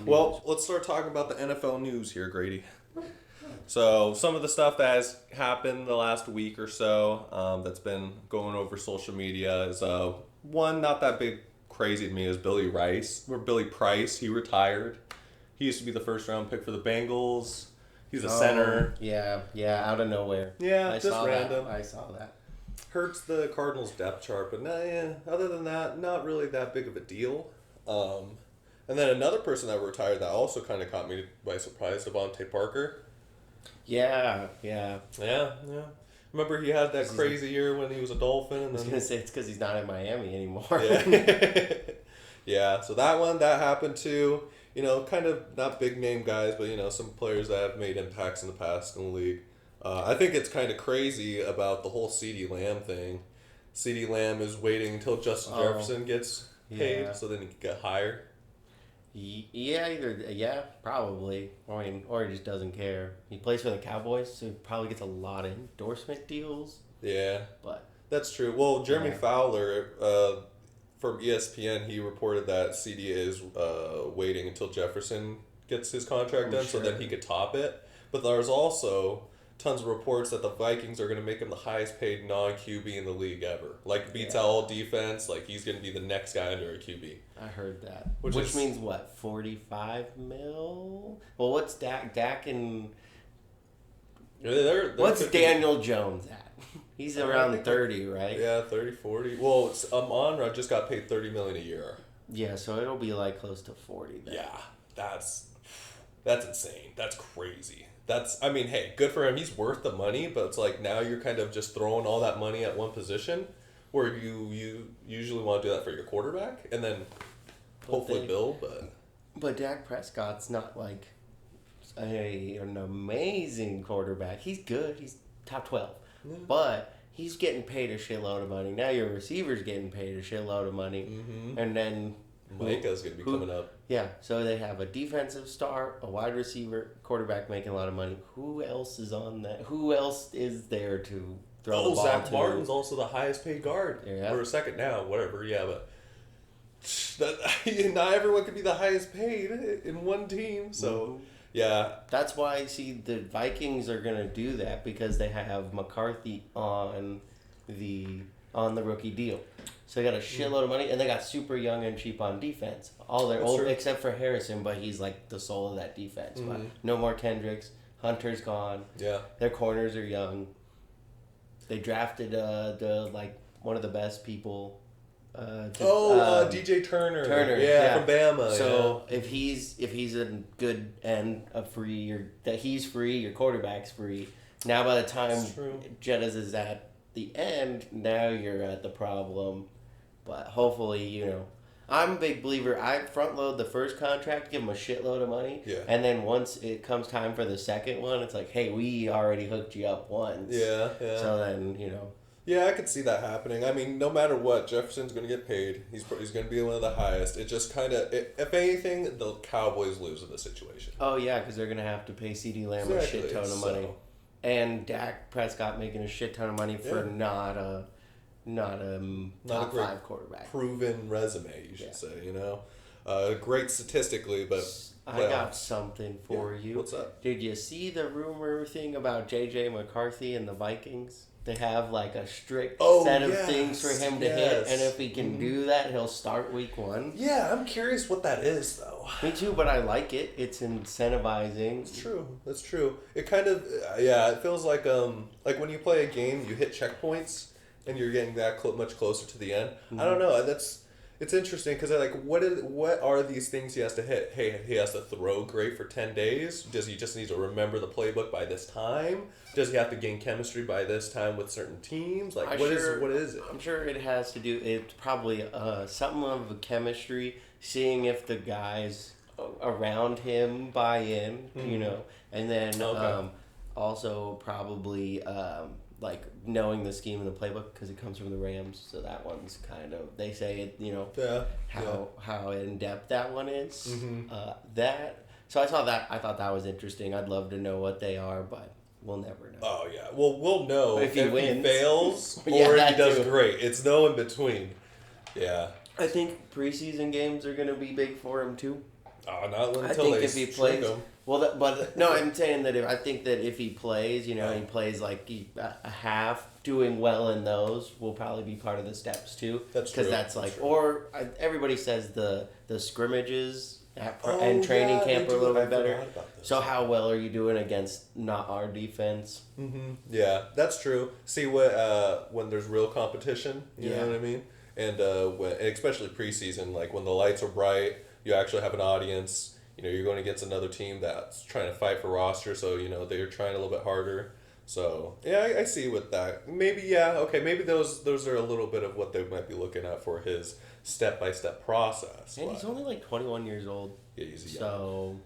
Well, let's start talking about the NFL news here, Grady. So, some of the stuff that has happened the last week or so that's been going over social media is one not that big crazy to me is Billy Price. He retired. He used to be the first round pick for the Bengals. He's a center. Yeah, out of nowhere. Yeah, just random. I saw that. Hurts the Cardinals depth chart, but other than that, not really that big of a deal. And then another person that retired that also kind of caught me by surprise, Devontae Parker. Yeah. Remember he had that crazy year when he was a Dolphin? And I was then... going to say it's because he's not in Miami anymore. Yeah. Yeah, so that happened too. Kind of not big name guys, but, some players that have made impacts in the past in the league. I think it's kind of crazy about the whole CeeDee Lamb thing. CeeDee Lamb is waiting until Justin Jefferson gets paid so then he can get higher. Yeah, probably. Or he just doesn't care. He plays for the Cowboys, so he probably gets a lot of endorsement deals. Yeah, but that's true. Well, Jeremy Fowler from ESPN, he reported that CD is waiting until Jefferson gets his contract done so then he could top it. But there's also tons of reports that the Vikings are going to make him the highest paid non-QB in the league ever. Beats out all defense. He's going to be the next guy under a QB. I heard that. Which means what, 45 mil? Well, what's Dak and... What's Daniel Jones at? He's around 30, right? Yeah, 30, 40. Well, Amon-Ra just got paid $30 million a year. Yeah, so it'll be close to 40 then. Yeah, that's insane. That's crazy. Hey, good for him. He's worth the money, but it's now you're kind of just throwing all that money at one position where you usually want to do that for your quarterback and then hopefully build, But Dak Prescott's not an amazing quarterback. He's good. He's top 12. Yeah. But he's getting paid a shitload of money. Now your receiver's getting paid a shitload of money. Mm-hmm. And then... Micah's going to be coming up. Yeah, so they have a defensive star, a wide receiver, quarterback making a lot of money. Who else is on that? Who else is there to throw the ball Zach to? Martin's also the highest paid guard. Yeah. Or second now, whatever. Yeah, but not everyone can be the highest paid in one team. So, yeah. That's why, the Vikings are going to do that because they have McCarthy on the rookie deal. So they got a shitload of money, and they got super young and cheap on defense. All their old, except for Harrison, but he's the soul of that defense. Mm-hmm. But no more Kendricks. Hunter's gone. Yeah, their corners are young. They drafted one of the best people. DJ Turner. Yeah, from Bama. So if he's a good end of free, he's free, your quarterback's free. Now by the time Jettas is at the end, now you're at the problem. But hopefully, I'm a big believer. I front load the first contract, give him a shitload of money. Yeah. And then once it comes time for the second one, it's hey, we already hooked you up once. Yeah. So then, Yeah, I could see that happening. No matter what, Jefferson's going to get paid. He's going to be one of the highest. It just kind of, if anything, the Cowboys lose in this situation. Oh, yeah, because they're going to have to pay CeeDee Lamb a shit ton of money. And Dak Prescott making a shit ton of money for not a top 5 quarterback. Proven resume, you should say, great statistically, but... I got something for you. What's up? Did you see the rumor thing about J.J. McCarthy and the Vikings? They have a strict set of things for him to hit, and if he can do that, he'll start week 1. Yeah, I'm curious what that is, though. Me too, but I like it. It's incentivizing. It's true. That's true. It kind of, it feels like when you play a game, you hit checkpoints, and you're getting that much closer to the end. Mm-hmm. I don't know. It's interesting because what are these things he has to hit? Hey, he has to throw great for 10 days. Does he just need to remember the playbook by this time? Does he have to gain chemistry by this time with certain teams? What is it? I'm sure it has to do. It's probably something of a chemistry. Seeing if the guys around him buy in, and then also probably. Knowing the scheme and the playbook because it comes from the Rams, so that one's kind of they say it, how in depth that one is. Mm-hmm. So I saw that. I thought that was interesting. I'd love to know what they are, but we'll never know. Oh yeah, well we'll know if he fails or if he does great. It's no in between. Yeah, I think preseason games are going to be big for him too. Not I until think they if he shrink plays, him. well, but no, I'm saying that I think that if he plays, he plays like a half, doing well in those will probably be part of the steps too. That's because true. that's like, true. everybody says the scrimmages and training camp are a little bit better. So how well are you doing against not our defense? Mm-hmm. Yeah, that's true. See what when there's real competition, you know what I mean, and when and especially preseason, like when the lights are bright, you actually have an audience. You're going against another team that's trying to fight for roster, so they're trying a little bit harder. So yeah, I see with that. Maybe maybe those are a little bit of what they might be looking at for his step-by-step process. And he's only like 21 years old. Yeah, he's young. So,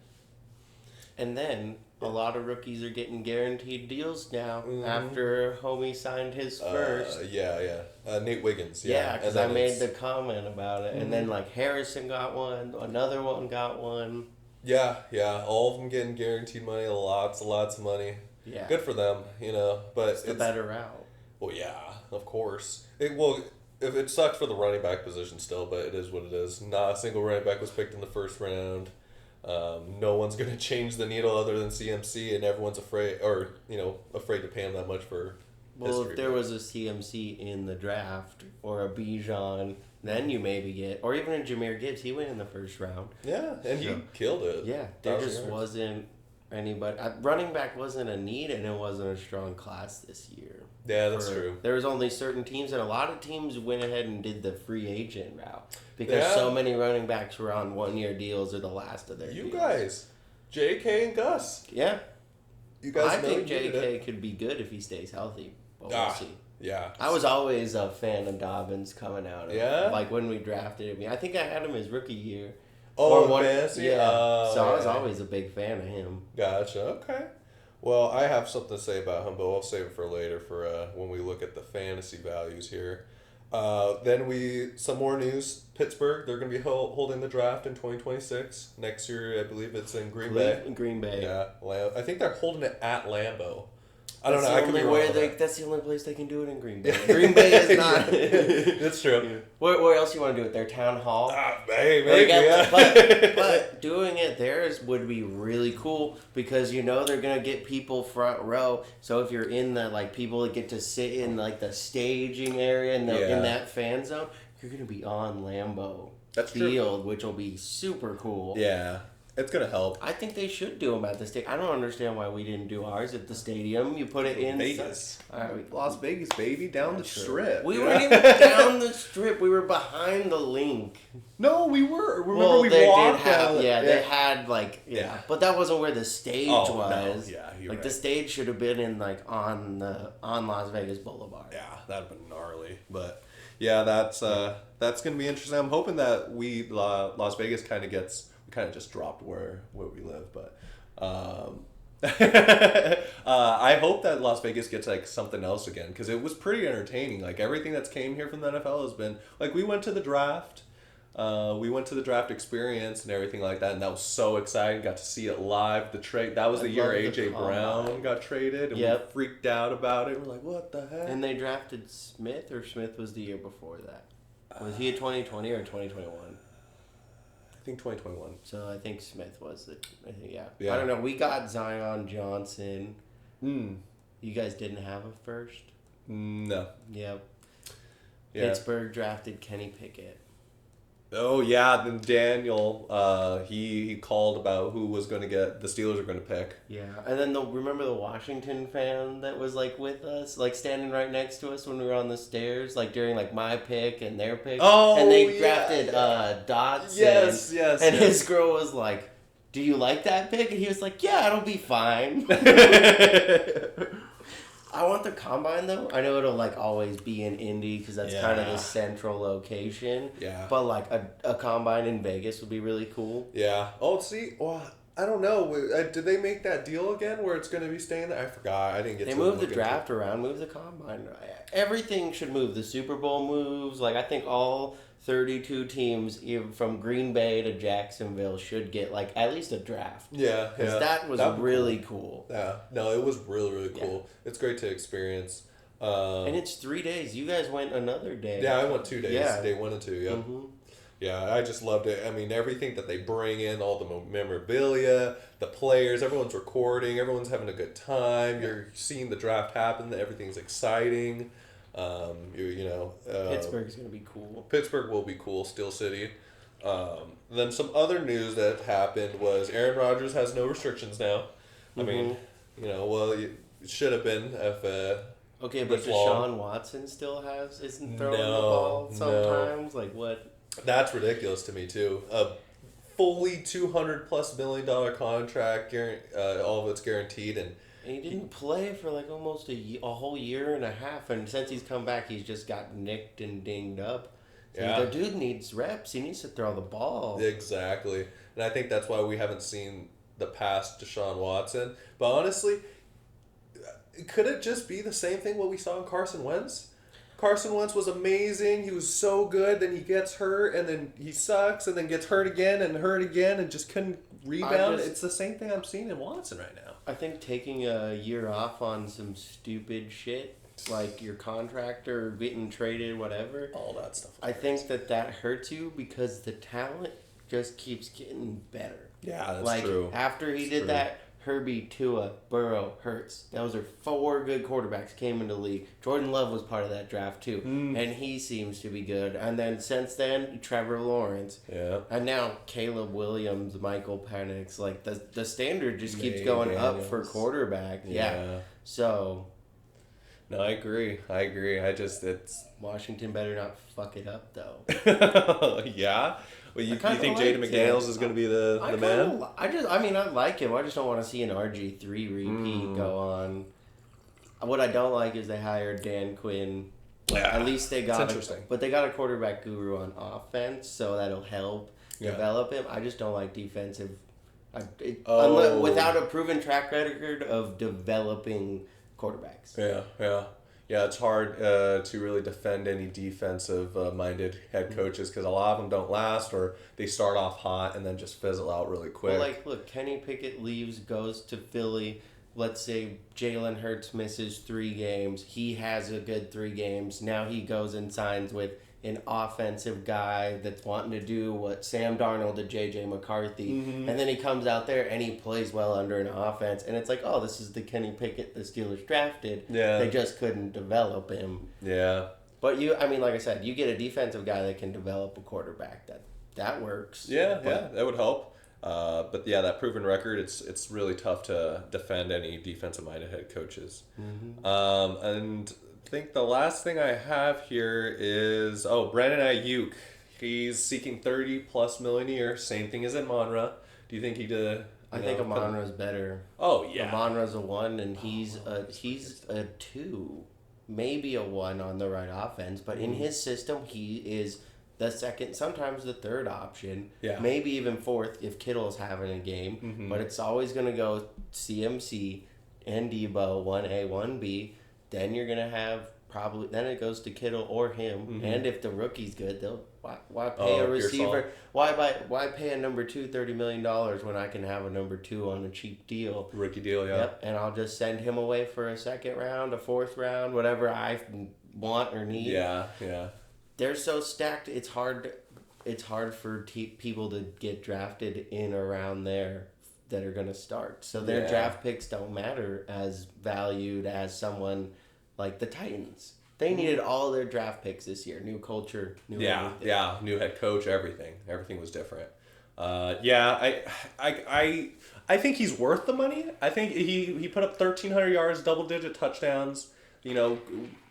and then a lot of rookies are getting guaranteed deals now after Homie signed his first. Nate Wiggins. Yeah, because I made the comment about it. And then like Harrison got one, another one got one. Yeah, all of them getting guaranteed money, lots of money. Yeah. Good for them, but it's the better route. Well, yeah, of course. If it sucked for the running back position still, but it is what it is. Not a single running back was picked in the first round. No one's going to change the needle other than CMC, and everyone's afraid to pay him that much for history. If there was a CMC in the draft or a Bijan, then you maybe get, or even a Jahmyr Gibbs, he went in the first round. Yeah, and he killed it. Yeah, there just wasn't anybody. Running back wasn't a need, and it wasn't a strong class this year. Yeah, that's true. There was only certain teams, and a lot of teams went ahead and did the free agent route because so many running backs were on 1-year deals or the last of their deals. You guys, JK and Gus. Yeah. You guys I think JK could be good if he stays healthy, but we'll see. Yeah. I was always a fan of Dobbins coming out. Yeah? Like when we drafted him. I think I had him his rookie year. Fantasy? Yeah. So I was always a big fan of him. Gotcha. Okay. Well, I have something to say about him, but I'll save it for later for when we look at the fantasy values here. Then some more news. Pittsburgh, they're going to be holding the draft in 2026. Next year, I believe it's in Green Bay. In Green Bay. Yeah. I think they're holding it at Lambeau. I don't know. I could be wrong. That's the only place they can do it in Green Bay. Green Bay is not. That's true. Where else you want to do it? Their town hall? Maybe. But doing it there would be really cool because they're gonna get people front row. So if you're in the people that get to sit in the staging area in that fan zone, you're gonna be on Lambeau Field, which will be super cool. Yeah. It's going to help. I think they should do them at the stadium. I don't understand why we didn't do ours at the stadium. You put it in Vegas. Las Vegas, baby, down the strip. We weren't even down the strip. We were behind the link. No, we were. Remember we walked down. They had but that wasn't where the stage was. No. Yeah, you're right. The stage should have been in on Las Vegas Boulevard. Yeah, that'd have been gnarly. But yeah, that's gonna be interesting. I'm hoping that Las Vegas kind of just dropped where we live, but I hope that Las Vegas gets something else again because it was pretty entertaining. Everything that's came here from the NFL has been we went to the draft, experience and everything like that, and that was so exciting. Got to see it live. The trade that was the year AJ Brown got traded, and we freaked out about it. We're like, what the heck? And they drafted Smith, or Smith was the year before that. Was he a 2020 or 2021? I think 2021. So I think Smith was yeah. I don't know. We got Zion Johnson. You guys didn't have a first? No. Yeah. Pittsburgh drafted Kenny Pickett. Oh yeah, then Daniel, he called about who was going to get the Steelers are going to pick. Yeah, and then remember the Washington fan that was with us, standing right next to us when we were on the stairs, during my pick and their pick. Oh, and they drafted Dotson. Yes. And his girl was like, "Do you like that pick?" And he was like, "Yeah, it'll be fine." I want the combine though. I know it'll always be in Indy because that's kind of the central location. Yeah. But a combine in Vegas would be really cool. Yeah. Oh, see, well, I don't know. Did they make that deal again where it's going to be staying there? I forgot. I didn't get. They moved the draft around, moved the combine. Everything should move. The Super Bowl moves. I think all 32 teams, even from Green Bay to Jacksonville, should get at least a draft. Yeah, because that was really cool. Yeah, no, it was really, really cool. Yeah. It's great to experience. And it's 3 days. You guys went another day. Yeah, I went 2 days. Yeah. Day 1 and 2. Yeah. Mm-hmm. Yeah, I just loved it. I mean, everything that they bring in, all the memorabilia, the players, everyone's recording, everyone's having a good time. You're seeing the draft happen. Everything's exciting. Pittsburgh's gonna be cool. Pittsburgh will be cool. Steel City. Then some other news that happened was Aaron Rodgers has no restrictions now. I mean, it should have been if. Okay, but Deshaun Watson still isn't throwing the ball sometimes. Like what? That's ridiculous to me too. A fully $200+ million contract, all of it's guaranteed, and he didn't play for like almost a whole year and a half, and since he's come back, he's just got nicked and dinged up. So the dude needs reps. He needs to throw the ball. Exactly, and I think that's why we haven't seen the past Deshaun Watson. But honestly, could it just be the same thing what we saw in Carson Wentz? Carson Wentz was amazing. He was so good. Then he gets hurt, and then he sucks, and then gets hurt again, and just couldn't rebound. It's the same thing I'm seeing in Watson right now. I think taking a year off on some stupid shit, like your contract or getting traded, whatever. All that stuff. I think that hurts you because the talent just keeps getting better. Yeah, that's true. After he did that, Herbie, Tua, Burrow, Hurts. Those are 4 good quarterbacks came into the league. Jordan Love was part of that draft too, and he seems to be good. And then since then, Trevor Lawrence. Yeah. And now Caleb Williams, Michael Penix. Like the standard just keeps going up for quarterback. Yeah. So. No, I agree. It's Washington better not fuck it up though. Yeah. Well, you think Jaden McDaniels is going to be the man? I like him. I just don't want to see an RG3 repeat go on. What I don't like is they hired Dan Quinn. Yeah, at least they got but they got a quarterback guru on offense, so that'll help develop him. I just don't like defensive. Without a proven track record of developing quarterbacks. Yeah, it's hard to really defend any defensive-minded head coaches because a lot of them don't last or they start off hot and then just fizzle out really quick. Well, look, Kenny Pickett leaves, goes to Philly. Let's say Jalen Hurts misses 3 games. He has a good 3 games. Now he goes and signs with an offensive guy that's wanting to do what Sam Darnold did J.J. McCarthy. Mm-hmm. And then he comes out there and he plays well under an offense. And it's like, oh, this is the Kenny Pickett the Steelers drafted. Yeah. They just couldn't develop him. Yeah. But like I said, you get a defensive guy that can develop a quarterback. That works. Yeah, that would help. But that proven record, it's really tough to defend any defensive-minded head coaches. Mm-hmm. And I think the last thing I have here is Brandon Ayuk. He's seeking $30+ million a year. Same thing as Amon-Ra. Do you think he did? I think Amon-Ra's better. Oh yeah. Amon-Ra's a 1 and he's a 2, maybe a 1 on the right offense. But in his system, he is the second, sometimes the third option. Yeah. Maybe even 4th if Kittle's having a game. Mm-hmm. But it's always going to go CMC and Debo 1A 1B. Then you're going to have then it goes to Kittle or him. Mm-hmm. And if the rookie's good, why pay a receiver? Why pay a number 2 $30 million when I can have a number 2 on a cheap deal? Rookie deal, yeah. Yep, and I'll just send him away for a 2nd round, a 4th round, whatever I want or need. Yeah. They're so stacked. It's hard for people to get drafted in around there that are going to start. So their draft picks don't matter as valued as someone like the Titans. They needed all their draft picks this year. New culture, new everything. Yeah, new head coach, everything. Everything was different. I think he's worth the money. I think he put up 1,300 yards, double-digit touchdowns.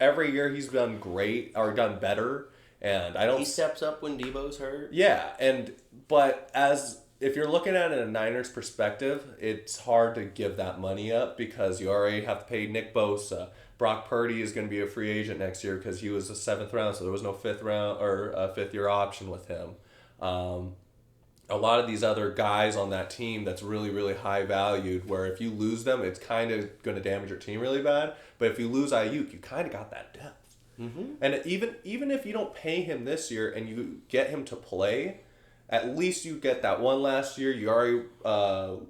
Every year he's done great or done better. And he steps up when Debo's hurt. Yeah, but if you're looking at it in a Niners perspective, it's hard to give that money up because you already have to pay Nick Bosa. Brock Purdy is going to be a free agent next year because he was a 7th round, so there was no 5th round or a 5th-year option with him. A lot of these other guys on that team that's really, really high valued, where if you lose them, it's kind of going to damage your team really bad. But if you lose Ayuk, you kind of got that depth. Mm-hmm. And even if you don't pay him this year and you get him to play, at least you get that one last year. You already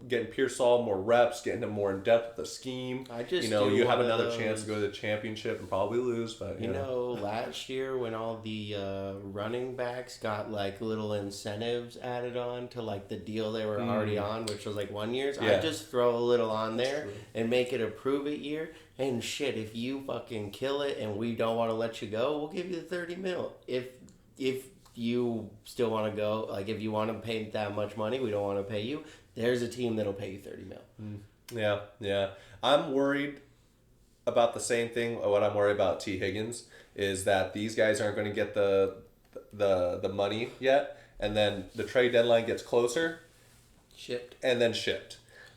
getting Pearsall more reps, getting him more in depth with the scheme. You have another chance to go to the championship and probably lose. But you know, last year when all the running backs got like little incentives added on to like the deal they were already on, which was like 1 year, I'd just throw a little on there and make it a prove it year. And shit, if you fucking kill it and we don't want to let you go, we'll give you the 30 mil. If you still want to go, like if you want to pay that much money, we don't want to pay you, there's a team that'll pay you 30 mil. Yeah. I'm worried about the same thing. What I'm worried about T. Higgins is that these guys aren't going to get the money yet, and then the trade deadline gets closer, shipped.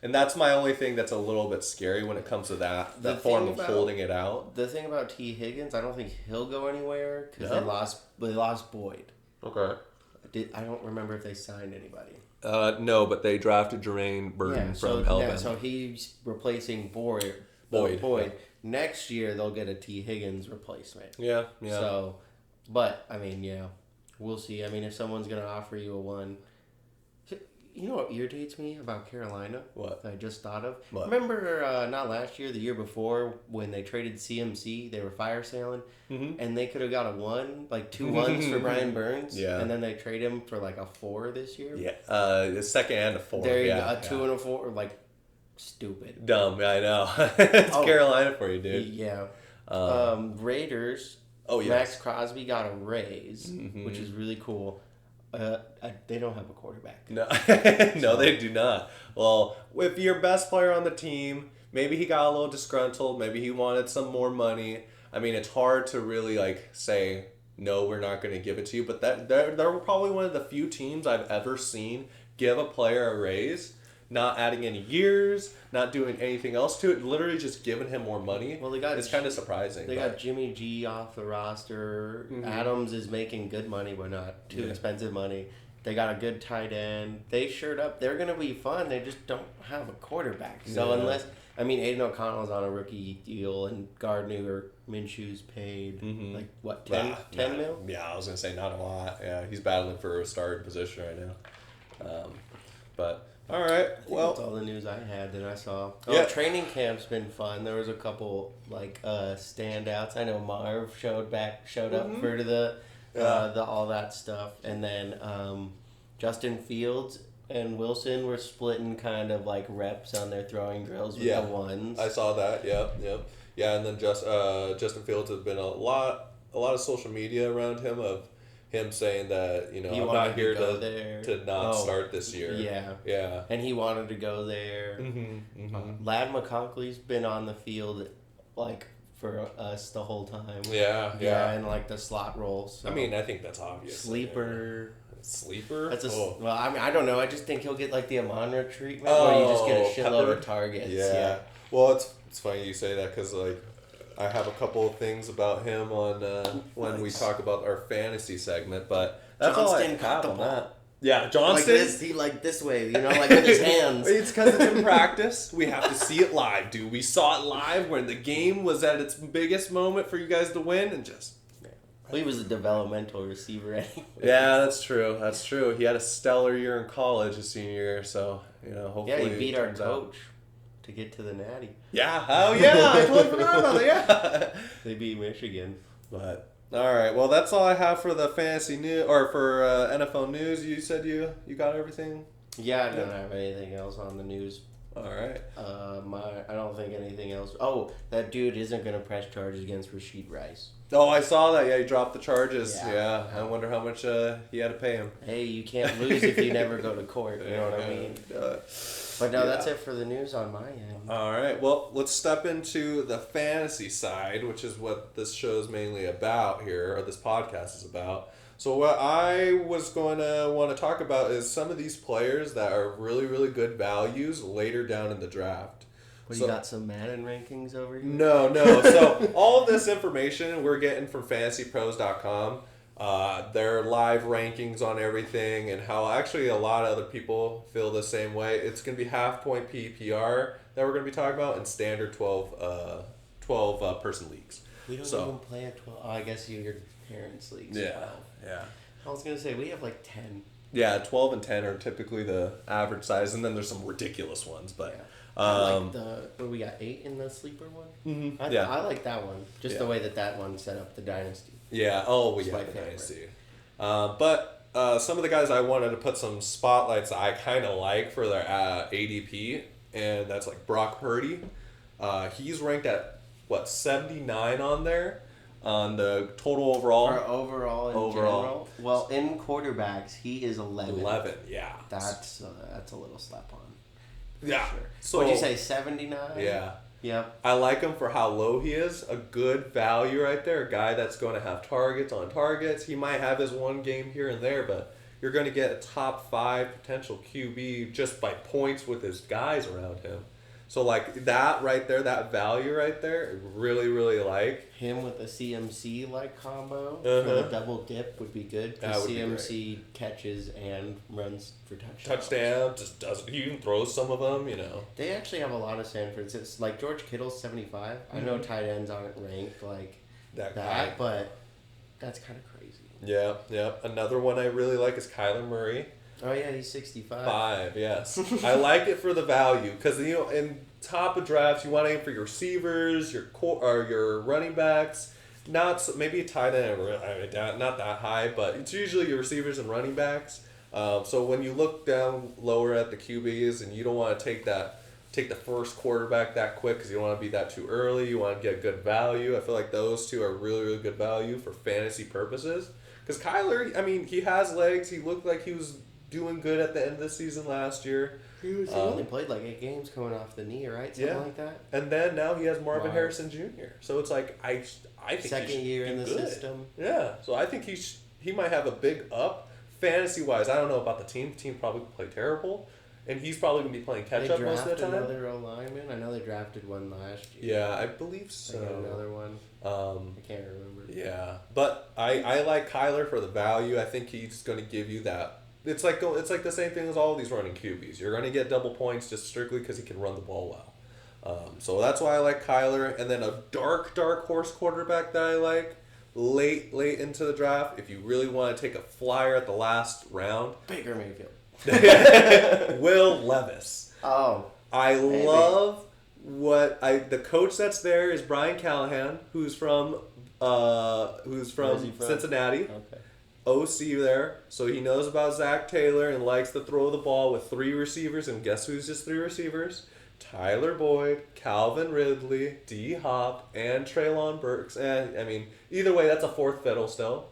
And that's my only thing that's a little bit scary when it comes to that form of holding it out. The thing about T. Higgins, I don't think he'll go anywhere because they lost Boyd. Okay. I don't remember if they signed anybody. No, but they drafted Jermaine Burton from Alabama. Yeah, so he's replacing Boyd. Next year, they'll get a T. Higgins replacement. Yeah. So, but, I mean, we'll see. I mean, if someone's going to offer you a one... You know what irritates me about Carolina? What? I just thought of? What? Remember, not last year, the year before, when they traded CMC, they were fire sailing, and they could have got a 2 ones for Brian Burns, and then they trade him for like a 4 this year. Yeah, the second and a 4. There you go, a 2 and a 4, like, stupid. Dumb, I know. It's Carolina for you, dude. Yeah. Raiders, Max Crosby got a raise, which is really cool. They don't have a quarterback. No, no, they do not. Well, if your best player on the team, maybe he got a little disgruntled. Maybe he wanted some more money. I mean, it's hard to really say, no, we're not going to give it to you. But they're probably one of the few teams I've ever seen give a player a raise, not adding any years, not doing anything else to it, literally just giving him more money. Well, it's kind of surprising. They got Jimmy G off the roster. Adams is making good money, but not too expensive money. They got a good tight end. They shirt up. They're going to be fun. They just don't have a quarterback. So unless, Aiden O'Connell's on a rookie deal and Gardner Minshew's paid, 10 mil? Yeah, I was going to say not a lot. Yeah, he's battling for a starting position right now. But... All right. Well, that's all the news I had that I saw. Training camp's been fun. There was a couple standouts. I know Marv showed up for the all that stuff, and then Justin Fields and Wilson were splitting kind of reps on their throwing drills with the ones. I saw that. Yep. Yeah, and then Justin Fields has been a lot of social media around him of him saying that, I'm not here to not start this year. Yeah. And he wanted to go there. Lad McConkley's been on the field, for us the whole time. Yeah. And, the slot role. So. I think that's obvious. Sleeper? That's well, I don't know. I just think he'll get, the Amon-Ra treatment where you just get a shitload of targets. Yeah. Well, it's funny you say that because, I have a couple of things about him on when we talk about our fantasy segment, but that's Johnston all I have on that. Yeah, Johnston. This way, with his hands. It's because it's in practice. We have to see it live, dude. We saw it live when the game was at its biggest moment for you guys to win, and just... Well, he was a developmental receiver anyway. Yeah, that's true. He had a stellar year in college his senior year, so, hopefully... Yeah, he beat our coach. To get to the Natty. Yeah. Oh, yeah. I totally forgot about that. Yeah. They beat Michigan. But, all right. Well, that's all I have for the fantasy news, or for NFL news. You said you got everything? Yeah, I don't have anything else on the news. All right. I don't think anything else. Oh, that dude isn't going to press charges against Rashid Rice. Oh, I saw that. Yeah, he dropped the charges. Yeah. I wonder how much he had to pay him. Hey, you can't lose if you never go to court. You know what I mean? But no, that's it for the news on my end. All right. Well, let's step into the fantasy side, which is what this show is mainly about here, or this podcast is about. So what I was going to want to talk about is some of these players that are really, really good values later down in the draft. You got some Madden rankings over here? No. So all of this information we're getting from fantasypros.com. Their live rankings on everything and how actually a lot of other people feel the same way. It's going to be half point PPR that we're going to be talking about and standard 12 person leagues. We don't even play at 12. Oh, I guess your parents' leagues. Yeah. I was going to say we have 10. Yeah, 12 and 10 are typically the average size, and then there's some ridiculous ones. But Yeah. I like what we got 8 in the sleeper one. Mm-hmm. I like that one. Just the way that one set up the dynasty. Yeah. Oh, It's yeah, my the favorite. dynasty. But some of the guys I wanted to put some spotlights I kind of like for their ADP, and that's like Brock Purdy. He's ranked at 79 on there on the total overall. For overall in general. Well, in quarterbacks, he is 11. 11, yeah. That's a little slap on. Yeah. Sure. So Would you say 79? Yeah. Yep. I like him for how low he is. A good value right there. A guy that's going to have targets on targets. He might have his one game here and there, but you're going to get a top 5 potential QB just by points with his guys around him. So, like, that right there, that value right there, I really, really like. Him with a CMC-like combo for the double dip would be good. Because CMC catches and runs for touchdowns. Touchdown, just doesn't. He even throws some of them, you know. They actually have a lot of Stanfords. It's like George Kittle's 75. I know tight ends aren't ranked like that, but that's kind of crazy. Yeah. Another one I really like is Kyler Murray. Oh, yeah, he's 65. 5, yes. I like it for the value because, you know, in top of drafts, you want to aim for your receivers, your running backs. Maybe a tight end, not that high, but it's usually your receivers and running backs. So when you look down lower at the QBs and you don't want to take the first quarterback that quick because you don't want to be that too early, you want to get good value. I feel like those two are really, really good value for fantasy purposes. Because Kyler, I mean, he has legs. He looked like he was doing good at the end of the season last year. He only played like 8 games coming off the knee, right? Something like that. And then now he has Marvin Harrison Jr. So it's like I think second year in the system. Yeah. So I think he might have a big up fantasy wise. I don't know about the team. The team probably play terrible, and he's probably gonna be playing catch up most of the time. Another lineman. I know they drafted one last year. Yeah, I believe so. Another one. I can't remember. Yeah, but I like Kyler for the value. I think he's going to give you that. It's like the same thing as all these running QBs. You're going to get double points just strictly because he can run the ball well. So that's why I like Kyler. And then a dark horse quarterback that I like late into the draft. If you really want to take a flyer at the last round, Baker Mayfield. Will Levis. Oh, I love the coach that's there is Brian Callahan, who's from Cincinnati. Okay. OC there, so he knows about Zach Taylor and likes to throw the ball with 3 receivers. And guess who's just 3 receivers? Tyler Boyd, Calvin Ridley, D Hop, and Treylon Burks. And I mean, either way, that's a 4th fiddle still.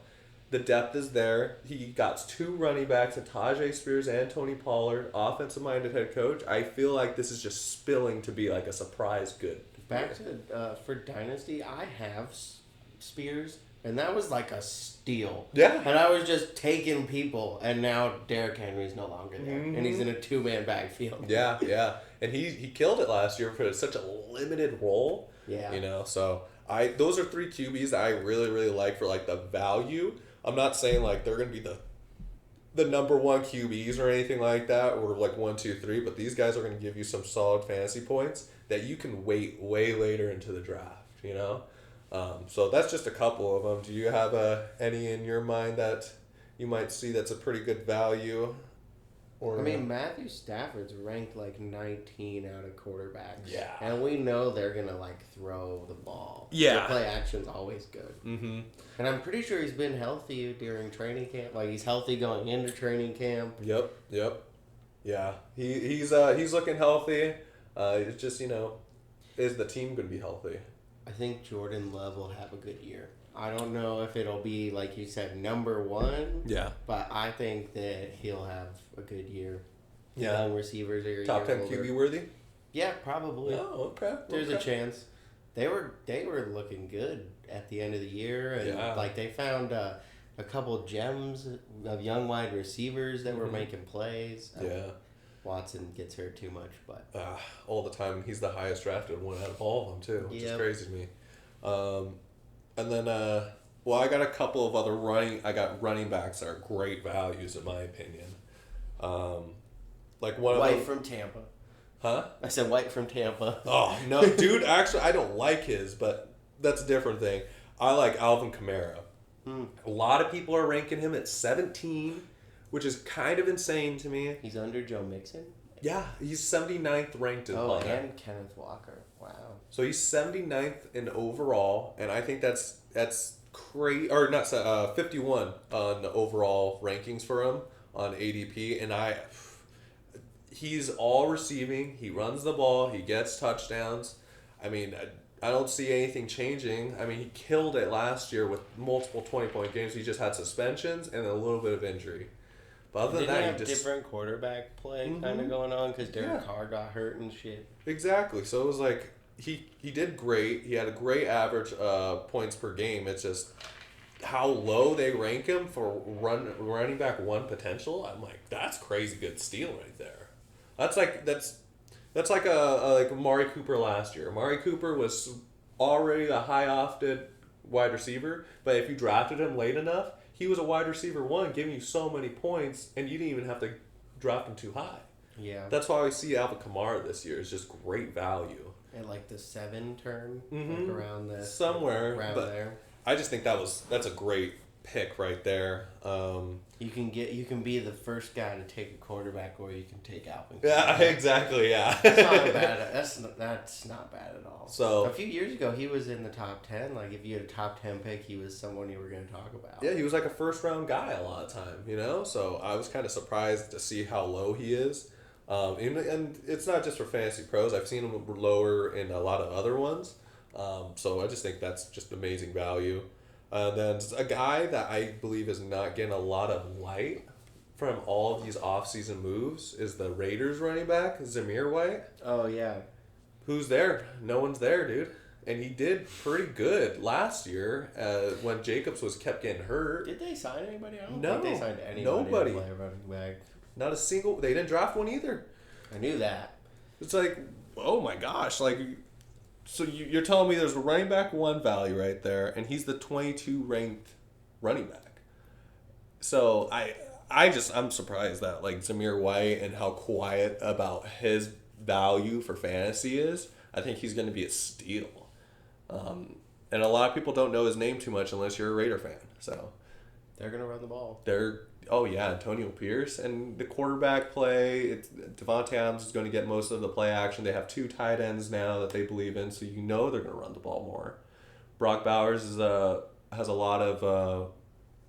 The depth is there. He got 2 running backs, Tajay Spears and Tony Pollard, offensive-minded head coach. I feel like this is just spilling to be like a surprise good. Back to for Dynasty, I have Spears, and that was like a steal. Yeah. And I was just taking people, and now Derrick Henry's no longer there, and he's in a 2-man backfield. Yeah. And he killed it last year for such a limited role. Yeah. You know, so those are 3 QBs that I really, really like for like the value. I'm not saying like they're gonna be the number 1 QBs or anything like that, or like 1, 2, 3, but these guys are gonna give you some solid fantasy points that you can wait way later into the draft, you know? So that's just a couple of them. Do you have any in your mind that you might see that's a pretty good value? Or Matthew Stafford's ranked like 19 out of quarterbacks. Yeah. And we know they're going to like throw the ball. Yeah. The play action's always good. Mm-hmm. And I'm pretty sure he's been healthy during training camp. Like he's healthy going into training camp. Yep. Yeah. He's looking healthy. It's just, you know, is the team going to be healthy? I think Jordan Love will have a good year. I don't know if it'll be, like you said, number 1. Yeah. But I think that he'll have a good year. Yeah. Young receivers are top 10 QB worthy? Yeah, probably. Oh, okay. There's a chance. They were looking good at the end of the year, and like they found a couple gems of young wide receivers that were making plays. Yeah. Watson gets hurt too much, but all the time. He's the highest drafted one out of all of them too, which is crazy to me. And then, I got a couple of other running backs that are great values in my opinion. Like one White of them, from Tampa. Huh? I said White from Tampa. Oh no, dude! Actually, I don't like his, but that's a different thing. I like Alvin Kamara. A lot of people are ranking him at 17, which is kind of insane to me. He's under Joe Mixon? Yeah, he's 79th ranked in punter. And Kenneth Walker. Wow. So he's 79th in overall, and I think that's crazy. Or not 51 on the overall rankings for him on ADP, and he's all receiving. He runs the ball. He gets touchdowns. I mean, I don't see anything changing. I mean, he killed it last year with multiple 20-point games. He just had suspensions and a little bit of injury. But other than that, have different quarterback play kind of going on because Derek Carr got hurt and shit. Exactly. So it was like he did great. He had a great average points per game. It's just how low they rank him for running back one potential. I'm like, that's crazy good steal right there. That's like a Amari Cooper last year. Amari Cooper was already a high ofted wide receiver, but if you drafted him late enough, he was a wide receiver one, giving you so many points, and you didn't even have to draft him too high. Yeah. That's why we see Alvin Kamara this year is just great value. At like the 7 turn, like around the somewhere around there. I just think that's a great pick right there. You can be the first guy to take a quarterback, or you can take Alvin. Yeah, exactly. Yeah, that's not bad. That's not bad at all. So a few years ago, he was in the top 10. Like if you had a top 10 pick, he was someone you were going to talk about. Yeah, he was like a first round guy a lot of time. So I was kind of surprised to see how low he is. And it's not just for fantasy pros. I've seen him lower in a lot of other ones. So I just think that's just amazing value. Then a guy that I believe is not getting a lot of light from all of these offseason moves is the Raiders running back, Zamir White. Oh, yeah. Who's there? No one's there, dude. And he did pretty good last year when Jacobs kept getting hurt. Did they sign anybody? I don't think they signed anybody nobody. to play running back. Not a single. They didn't draft one either. I knew that. It's like, oh my gosh, like. So you're telling me there's a running back one value right there, and he's the 22 ranked running back. So I'm surprised that like Zamir White and how quiet about his value for fantasy is. I think he's going to be a steal. And a lot of people don't know his name too much unless you're a Raider fan. So they're going to run the ball. Antonio Pierce and the quarterback play. Devontae Adams is going to get most of the play action. They have 2 tight ends now that they believe in, so they're going to run the ball more. Brock Bowers has a lot of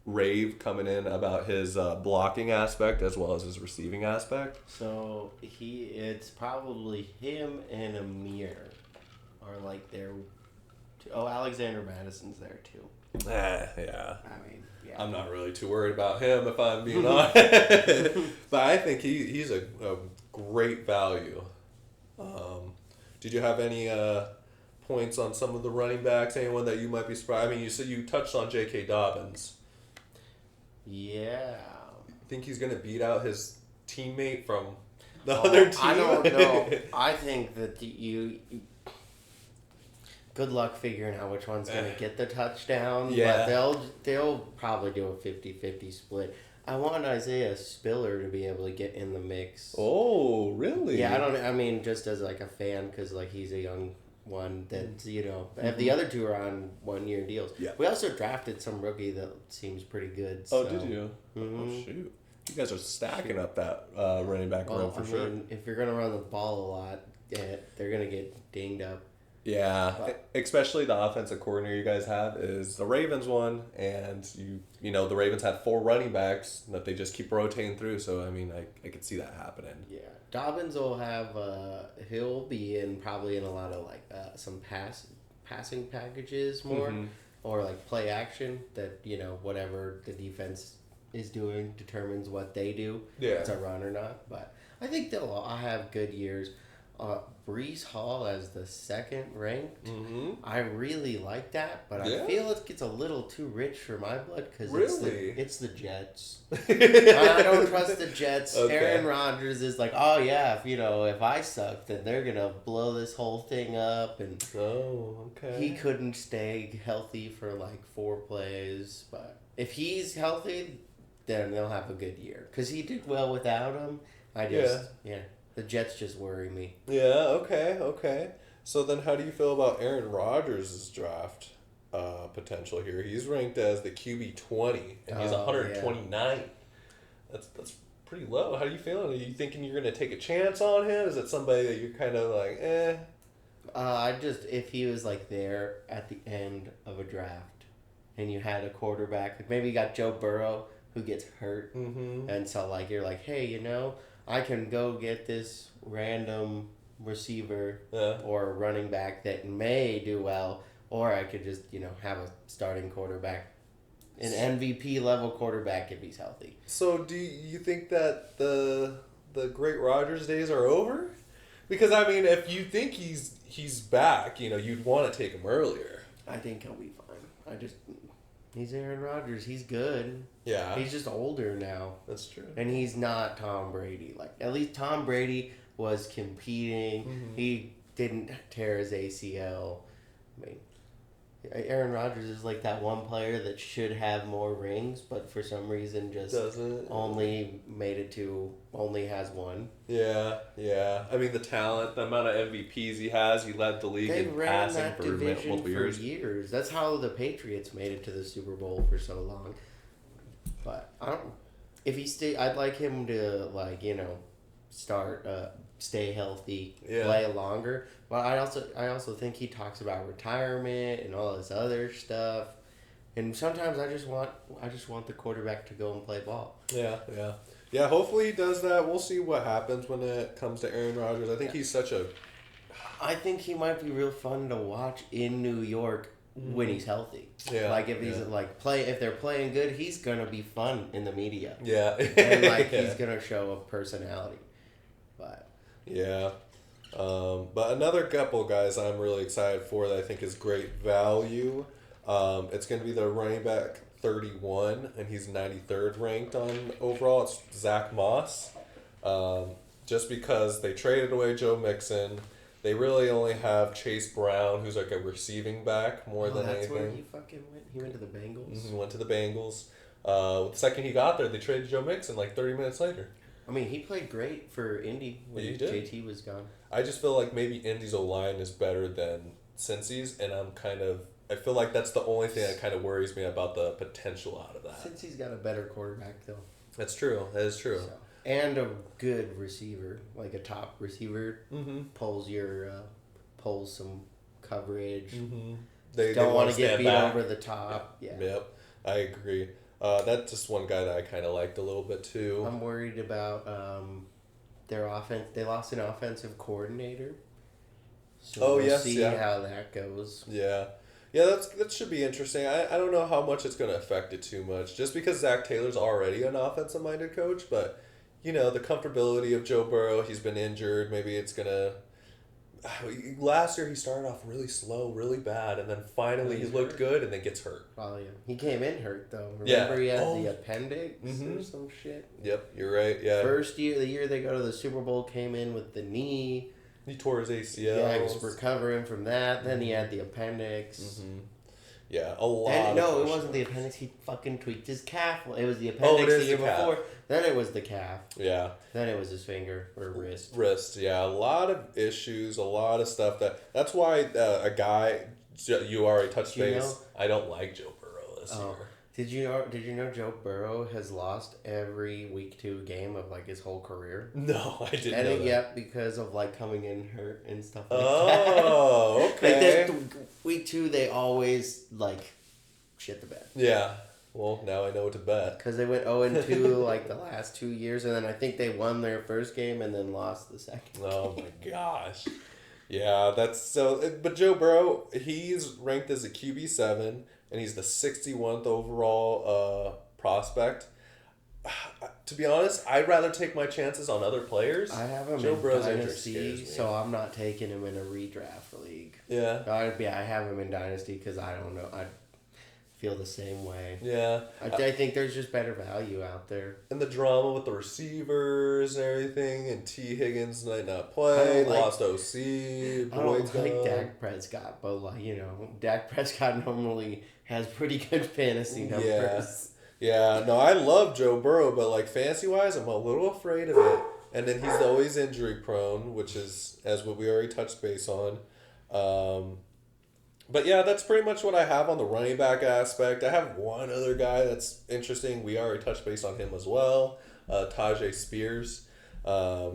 rave coming in about his blocking aspect as well as his receiving aspect. So it's probably him and Amir are like there. Oh, Alexander Madison's there too. Yeah. I mean, yeah. I'm not really too worried about him if I'm being honest. But I think he's a great value. Did you have any points on some of the running backs? Anyone that you might be surprised? I mean, you said you touched on J.K. Dobbins. Yeah. I think he's going to beat out his teammate from the other team. I don't know. I think that good luck figuring out which one's going to get the touchdown. Yeah. But they'll probably do a 50-50 split. I want Isaiah Spiller to be able to get in the mix. Oh, really? Yeah, I mean, just as like a fan, because like he's a young one that, the other 2 are on 1-year deals. Yeah. We also drafted some rookie that seems pretty good. Oh, so. did you? Mm-hmm. Oh, shoot. You guys are stacking up that running back room for sure. Mean, if you're going to run the ball a lot, they're going to get dinged up. Yeah, especially the offensive coordinator you guys have is the Ravens one, and the Ravens had 4 running backs that they just keep rotating through. So I mean, I could see that happening. Yeah, Dobbins will have he'll be probably in a lot of like some passing packages more, or like play action that whatever the defense is doing determines what they do. Yeah, if it's a run or not. But I think they'll all have good years. Brees Hall as the 2nd ranked. Mm-hmm. I really like that, but I feel it gets a little too rich for my blood because it's the Jets. I don't trust the Jets. Okay. Aaron Rodgers is like, oh yeah, if I suck, then they're gonna blow this whole thing up, and he couldn't stay healthy for like 4 plays. But if he's healthy, then they'll have a good year because he did well without him. The Jets just worry me. Yeah, okay. So then how do you feel about Aaron Rodgers' draft potential here? He's ranked as the QB 20, and he's 129. That's pretty low. How are you feeling? Are you thinking you're going to take a chance on him? Is it somebody that you're kind of like, eh? If he was like there at the end of a draft, and you had a quarterback, like maybe you got Joe Burrow who gets hurt, and so like you're like, hey, I can go get this random receiver or running back that may do well, or I could just have a starting quarterback, an MVP level quarterback if he's healthy. So do you think that the great Rodgers days are over? Because I mean, if you think he's back, you'd want to take him earlier. I think he'll be fine. He's Aaron Rodgers. He's good. Yeah. He's just older now. That's true. And he's not Tom Brady. Like, at least Tom Brady was competing. Mm-hmm. He didn't tear his ACL. I mean, Aaron Rodgers is like that one player that should have more rings, but for some reason just only has one. Yeah. I mean, the talent, the amount of MVPs he has, he led the league in passing for multiple years. That's how the Patriots made it to the Super Bowl for so long. But if he I'd like him to stay healthy, play longer. But I also think he talks about retirement and all this other stuff. And sometimes I just want the quarterback to go and play ball. Yeah, hopefully he does that. We'll see what happens when it comes to Aaron Rodgers. I think he's such a... I think he might be real fun to watch in New York when he's healthy. Yeah. Like if he's if they're playing good, he's gonna be fun in the media. Yeah. And he's gonna show a personality. But yeah. But another couple guys I'm really excited for that I think is great value. It's gonna be the running back 31, and he's 93rd ranked on overall. It's Zach Moss. Just because they traded away Joe Mixon, they really only have Chase Brown, who's like a receiving back more than anything. That's where he fucking went. He went to the Bengals. He went to the Bengals. The second he got there, they traded Joe Mixon 30 minutes later. I mean, he played great for Indy when JT was gone. I just feel like maybe Indy's O-line is better than Cincy's, and I feel like that's the only thing that kind of worries me about the potential out of that. Cincy's got a better quarterback, though. That's true. That is true. And a good receiver, like a top receiver, pulls some coverage. Mm-hmm. They don't want to get beat over the top. Yeah. Yep, I agree. That's just one guy that I kind of liked a little bit too. I'm worried about their offense. They lost an offensive coordinator. So we'll see how that goes. Yeah, that should be interesting. I don't know how much it's going to affect it too much, just because Zach Taylor's already an offensive-minded coach, but the comfortability of Joe Burrow, he's been injured. Maybe it's going to... Last year he started off really slow, really bad, and then finally he looked good and then gets hurt. Oh, yeah. He came in hurt, though. Remember he had the appendix or some shit? Yep, you're right, yeah. The year they go to the Super Bowl, came in with the knee. He tore his ACL. Yeah, he was recovering from that. Then he had the appendix. Mm-hmm. Yeah, a lot. And no, it wasn't the appendix. He fucking tweaked his calf. It was the appendix the year before. Then it was the calf. Yeah. Then it was his finger or wrist. Wrist, yeah. A lot of issues, a lot of stuff. That's why a guy, you already touched base, I don't like Joe Burrow this year. Did you know Joe Burrow has lost every week 2 game of his whole career? No, I didn't know that. Yeah, because of coming in hurt and stuff like that. Oh, okay. Week 2 they always shit the bed. Yeah. Well, now I know what to bet. Because they went 0-2 the last 2 years, and then I think they won their first game and then lost the second. Oh my gosh. Yeah, that's so. But Joe Burrow, he's ranked as a QB7. And he's the 61th overall prospect. To be honest, I'd rather take my chances on other players. I have him in Dynasty, so I'm not taking him in a redraft league. Yeah. I have him in Dynasty because I don't know. I feel the same way. Yeah. I think there's just better value out there. And the drama with the receivers and everything, and T. Higgins might not play, lost OC. I don't like Dak Prescott, but Dak Prescott normally has pretty good fantasy numbers. Yeah, no, I love Joe Burrow, but fantasy-wise, I'm a little afraid of it. And then he's always injury-prone, which is, as what we already touched base on. But yeah, that's pretty much what I have on the running back aspect. I have one other guy that's interesting. We already touched base on him as well. Tajay Spears.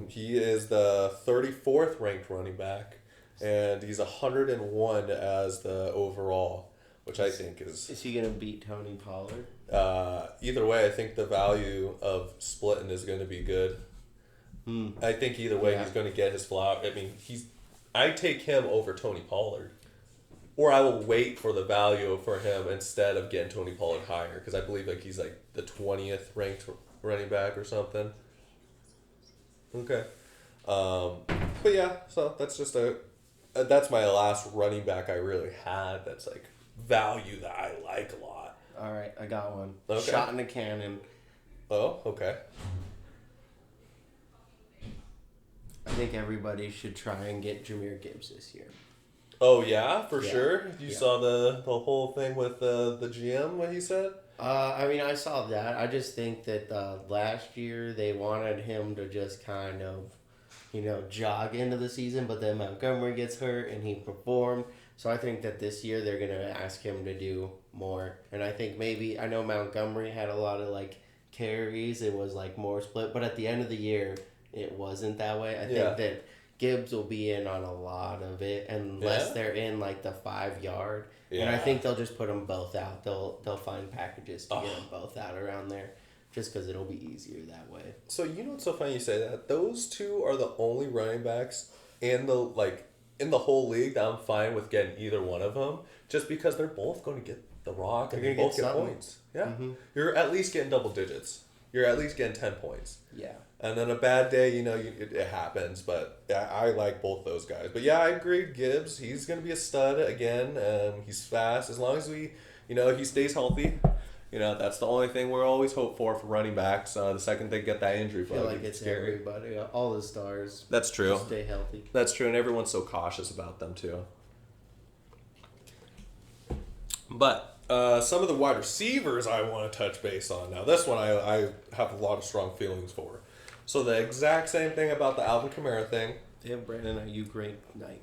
He is the 34th ranked running back, and he's 101 as the overall, which I think is... Is he going to beat Tony Pollard? Either way, I think the value of splitting is going to be good. I think either way he's going to get his flower. I mean, I take him over Tony Pollard. Or I will wait for the value for him instead of getting Tony Pollard higher, because I believe he's like the 20th ranked running back or something. Okay. But yeah, so that's just that's my last running back I really had that's like value that I like a lot. All right, I got one. Okay. Shot in a cannon. Oh, okay. I think everybody should try and get Jahmyr Gibbs this year. Oh yeah, for Yeah. sure. You Yeah. saw the whole thing with the GM, what he said? I mean, I saw that. I just think that last year they wanted him to just kind of, jog into the season, but then Montgomery gets hurt and he performed. So I think that this year they're going to ask him to do more. And I think I know Montgomery had a lot of carries. It was more split, but at the end of the year, it wasn't that way. I think that Gibbs will be in on a lot of it unless they're in the 5 yard. Yeah. And I think they'll just put them both out. They'll find packages to get them both out around there, just because it'll be easier that way. So what's so funny you say that? Those two are the only running backs in the whole league that I'm fine with getting either one of them, just because they're both going to get the rock and they both get points. Yeah, You're at least getting double digits. You're at least getting 10 points. Yeah. And then a bad day, it happens. But yeah, I like both those guys. But yeah, I agree. Gibbs, he's going to be a stud again. He's fast. As long as he stays healthy. That's the only thing we're always hope for running backs. The second they get that injury bug, I feel like it's scary. Everybody, all the stars. That's true. Stay healthy. That's true, and everyone's so cautious about them too. But some of the wide receivers I want to touch base on. Now, this one I have a lot of strong feelings for. So the exact same thing about the Alvin Kamara thing. Yeah, Brandon, are you ranked 9th?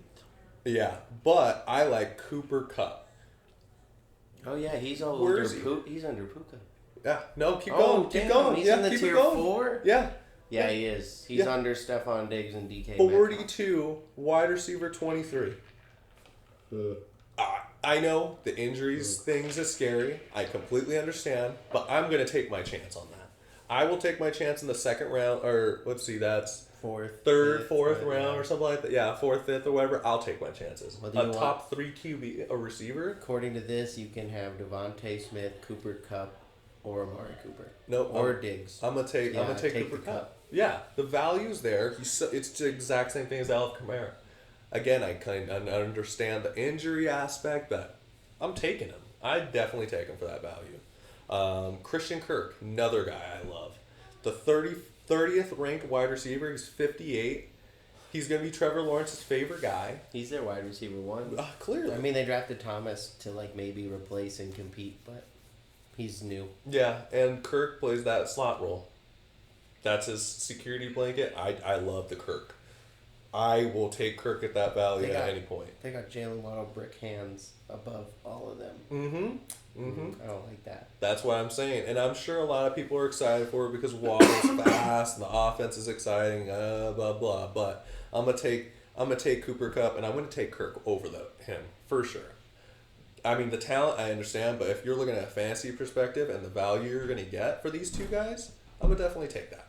Yeah, but I like Cooper Kupp. Oh yeah, he's he's under Puka. Yeah, no, keep going, keep going. He's yeah, in the keep tier it going. 4. Yeah. Yeah, he is. He's under Stephon Diggs and DK. 42, wide receiver 23. I know the injuries things is scary. I completely understand, but I'm going to take my chance on that. I will take my chance in the second round, or let's see, that's fourth round or something like that. Yeah, 4th, 5th, or whatever. I'll take my chances. A top 3 QB, a receiver. According to this, you can have Devontae Smith, Cooper Kupp, or Amari Cooper. No, or Diggs. I'm gonna take Cooper Kupp. Yeah, the value's there. It's the exact same thing as Alvin Kamara. Again, I kind of understand the injury aspect, but I'm taking him. I'd definitely take him for that value. Christian Kirk, another guy I love. The 30th ranked wide receiver. He's 58. He's going to be Trevor Lawrence's favorite guy. He's their wide receiver 1. Clearly. I mean, they drafted Thomas to maybe replace and compete, but he's new. Yeah, and Kirk plays that slot role. That's his security blanket. I love the Kirk. I will take Kirk at that value at any point. They got Jalen Waddle brick hands above all of them. I don't like that. That's what I'm saying. And I'm sure a lot of people are excited for it because Waddle's fast and the offense is exciting, blah, blah. But I'm gonna take Cooper Kupp, and I'm going to take Kirk over him, for sure. I mean, the talent, I understand, but if you're looking at a fantasy perspective and the value you're going to get for these two guys, I'm going to definitely take that.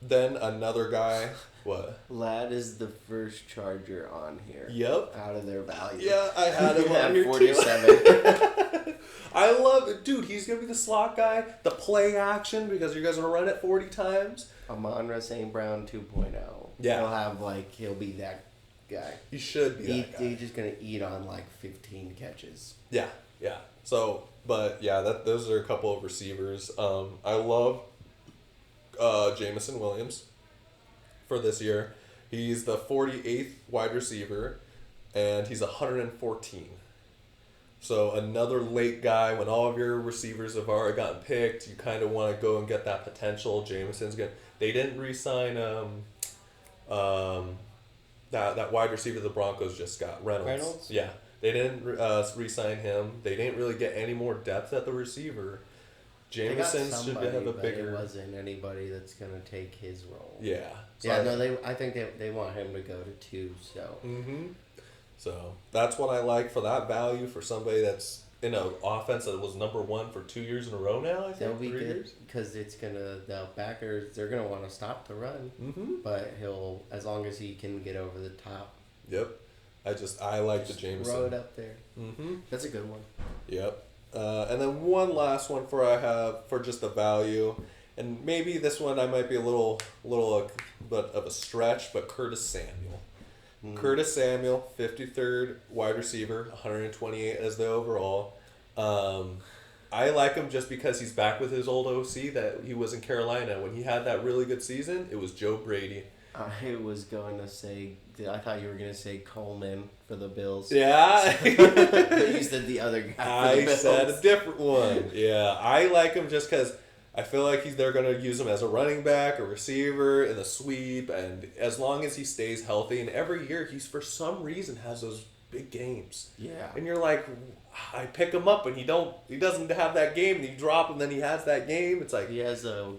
Then another guy, what? Ladd is the first Charger on here. Yep. Out of their value. Yeah, I had him on here 47. too. I love it. Dude, he's going to be the slot guy, the play action, because you guys are going to run it 40 times. Amon-Ra St. Brown 2.0. Yeah. He'll be that guy. He should be that guy. He's just going to eat on 15 catches. Yeah. So, but yeah, those are a couple of receivers. I love Jamison Williams for this year. He's the 48th wide receiver, and he's 114. So another late guy when all of your receivers have already gotten picked. You kind of want to go and get that potential. Jamison's good. They didn't re-sign that wide receiver the Broncos just got, Reynolds. Yeah, they didn't re-sign him. They didn't really get any more depth at the receiver. Jameson should have a but bigger. It wasn't anybody that's gonna take his role. Yeah. So I think they want him to go to 2. So. Mm-hmm. So that's what I like for that value for somebody that's in an offense that was number 1 for 2 years in a row now. I think That'll be 3 good years. because the backers they're gonna want to stop the run. Mm-hmm. But he'll, as long as he can get over the top. Yep. I like the Jameson. Throw it up there. Mm-hmm. That's a good one. Yep. And then one last one for just the value, and maybe this one I might be a little bit of a stretch, but Curtis Samuel. Curtis Samuel, 53rd wide receiver, 128 as the overall. I like him just because he's back with his old OC that he was in Carolina. When he had that really good season, it was Joe Brady. I was going to say, I thought you were going to say Coleman for the Bills. Yeah. You said the other guy for the Bills. I said a different one. Yeah, I like him just because I feel like they're going to use him as a running back, a receiver, in the sweep, and as long as he stays healthy, and every year he's for some reason has those big games. Yeah. And you're like, I pick him up and he doesn't have that game, and you drop him, then he has that game. It's like he has a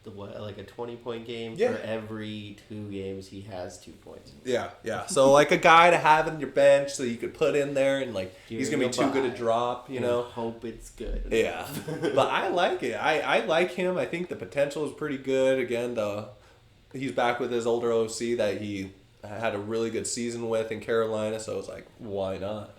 20-point game Yeah. for every 2 games he has 2 points. Yeah. So like a guy to have in your bench so you could put in there, and like he's gonna be too good to drop, you know. Hope it's good. Yeah, but I like it. I like him. I think the potential is pretty good. Again, he's back with his older OC that he had a really good season with in Carolina, so I was like, why not?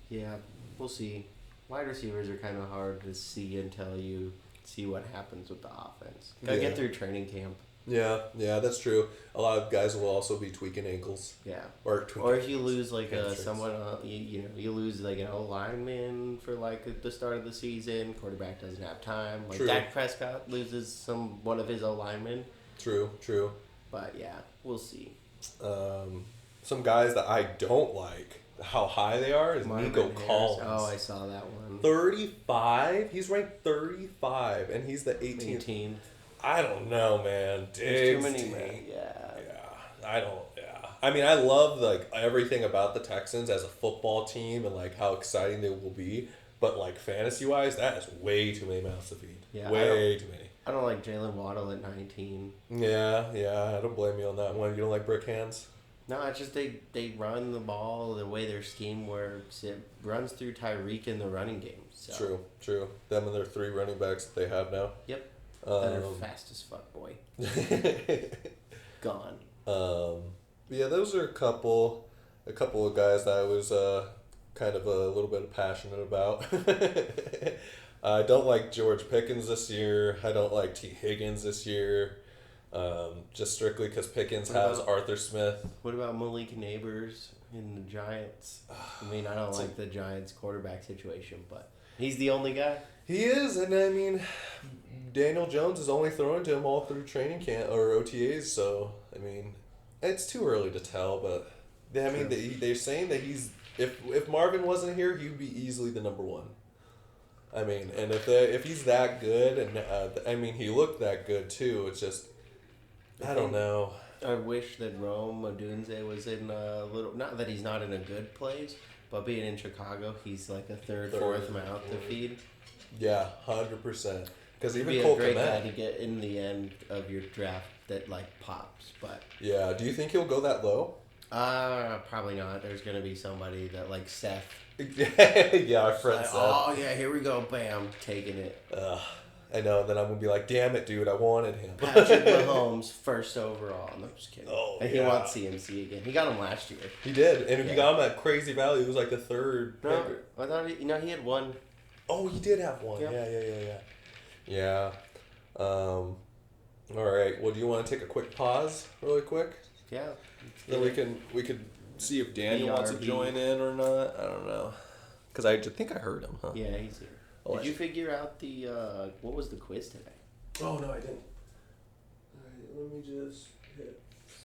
Yeah, we'll see. Wide receivers are kind of hard to see until you see what happens with the offense. Gotta get through training camp. Yeah, that's true. A lot of guys will also be tweaking ankles. Yeah. Or if you lose like you lose like an O lineman for like the start of the season. Quarterback doesn't have time. Like True. Dak Prescott loses one of his O linemen. True. But yeah, we'll see. Some guys that I don't like how high they are is Nico Collins. Oh, I saw that one. 35? He's ranked 35, and he's the 18th. I don't know, man. There's too many, man. Yeah. I mean, I love like everything about the Texans as a football team and like how exciting they will be, but like fantasy wise, that is way too many mouths to feed. Yeah, way too many. I don't like Jalen Waddle at 19. Yeah. I don't blame you on that one. You don't like brick hands? No, it's just they run the ball the way their scheme works. It runs through Tyreek in the running game. So. True. Them and their 3 running backs that they have now. Yep. That are fast as fuck, boy. Gone. Yeah, those are a couple of guys that I was kind of a little bit passionate about. I don't like George Pickens this year. I don't like T. Higgins this year. Just strictly because Pickens has Arthur Smith. What about Malik Neighbors in the Giants? I mean, I don't like the Giants quarterback situation, but he's the only guy. He is, and I mean, Daniel Jones is only throwing to him all through training camp or OTAs, so I mean, it's too early to tell. But I mean, they're saying that if Marvin wasn't here, he'd be easily the number 1. I mean, and if he's that good, and I mean, he looked that good too. It's just. I don't know. I wish that Rome Odunze was in a little... Not that he's not in a good place, but being in Chicago, he's like a third, fourth mouth to feed. Yeah, 100%. Because even be Cole a great Kmet, guy to get in the end of your draft that like pops, but... Yeah, do you think he'll go that low? Probably not. There's going to be somebody that like Seth. Yeah, our friend Seth. Oh, yeah, here we go. Bam. Taking it. I know, then I'm going to be like, damn it, dude, I wanted him. Patrick Mahomes, first overall. No, I'm just kidding. Oh, and he wants CMC again. He got him last year. He did, and he got him at crazy value. It was like the 3rd pick. No, I thought he had one. Oh, he did have one. Yep. Yeah. All right, well, do you want to take a quick pause really quick? Yeah. Then we could see if Daniel wants to join in or not. I don't know. Because I think I heard him, huh? Yeah, he's here. Did you figure out the, what was the quiz today? Oh, no, I didn't. All right, let me just hit